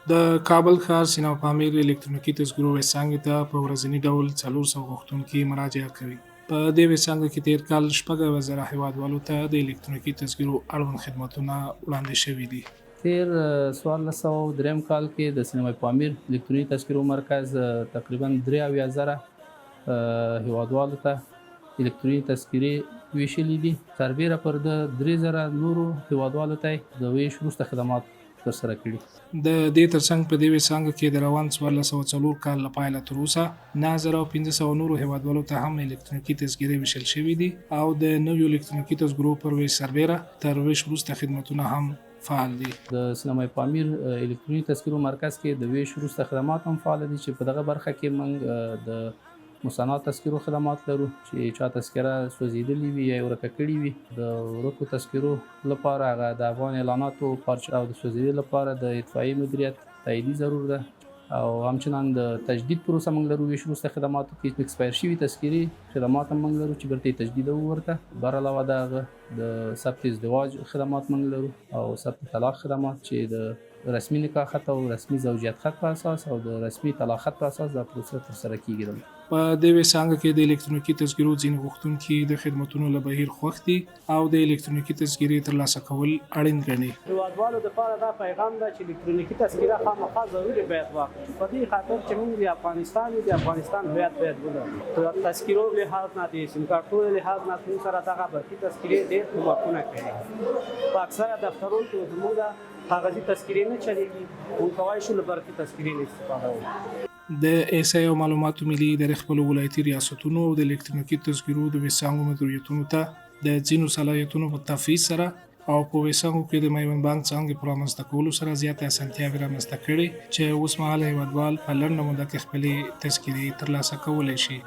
د کابل ښار سینماپامیر الکترونیکي تذکرو ویبسایټ ته په ورځني ډول 400 غوښتونکي مراجعه کوي. په دې ویبسایټ کې تیر کال 4,000 هیوادوالو ته د الکترونیکي تذکرو اړوند خدماتونه وړاندې شوي دي. تیر 1403 کال کې د سینماپامیر الکترونیکي تذکرو مرکز تقریبا 3,000 هیوادوالو ته الکترونیکي تذکرې ویشلې دي. سربیره پر د 3,000 نورو هیوادوالو ته د ویش وروسته خدمات ترسره کړي. د دې ترڅنګ په دې ویبسایټ کې د روان 1404 کال له پیله تر اوسه 9,500 نورو هیوادوالو ته هم الکترونیکي تذکرې ویشل شوي دي او د نویو الکترونیکي تذکرو پر ویش سربیره تر ویش وروسته خدمتونه هم فعال دي. د سینماپامیر الکترونیکي تذکرو مرکز کې د ویش وروسته خدمات هم فعال دي چې په دغه برخه کې موږ د مصنوعه تذکرو خدمات لرو چې چا تذکره سوځېدلې وي یا ورکه کړې وي د ورکو تذکرو لپاره هغه د افغان اعلاناتو پارچه او د سوځېدلو لپاره د اطفائیې مدیریت تاییدي ضرور ده او همچنان د تجدید پروسه موږ لرو. ویش وروسته خدماتو کې ایکسپایر شوي تذکرې خدمات هم موږ لرو چې بیرته تجدید ورته. بر علاوه د هغه د ثبت ازدواج خدمات موږ لرو او ثبت طلاق خدمات چې د رسمي نکاح خط او رسمي زوجیت خط په اساس او د رسمي طلاق خط په اساس دا پروسه ترسره کیږي. په دې ویبسایټ کې د الکترونیکي تذکرو ځینې غوښتونکي د خدماتونو له بهیر خوښ دي او د الکترونیکي تذکرې ترلاسه کول اړین ګڼي. هیوادوالو دپاره دا پیغام ده چې الکترونیکي تذکره خامخا ضروري باید واخلو په دې خاطر چې موږ د افغانستان د افغانستان هویت باید ولرو. د تذکرو لحاظ نه د سیم کارتونو لحاظ نه موږ سره دغه برقي تذکرې ډېر کومکونه کوي. په اکثره دفترونو کې زموږ کاغذي تذکرې نه چلیږي، موږ کولی شو له برقي تذکرې نه استفاده وکړو. د NSIA معلوماتو ملي ادارې خپلو ولایتي ریاستونو او د الکترونیکي تذکرو د ویبسایټ مدیریتونو ته د ځینو صلاحیتونو په تفویض سره او په ویبسایټ کې د میوند بانک څانګې په رامنځته کولو سره زیاتې اسانتیاوې رامنځته کړي چې اوس مهال هیوادوال په لنډه موده کې خپلې تذکرې ترلاسه کولی شي.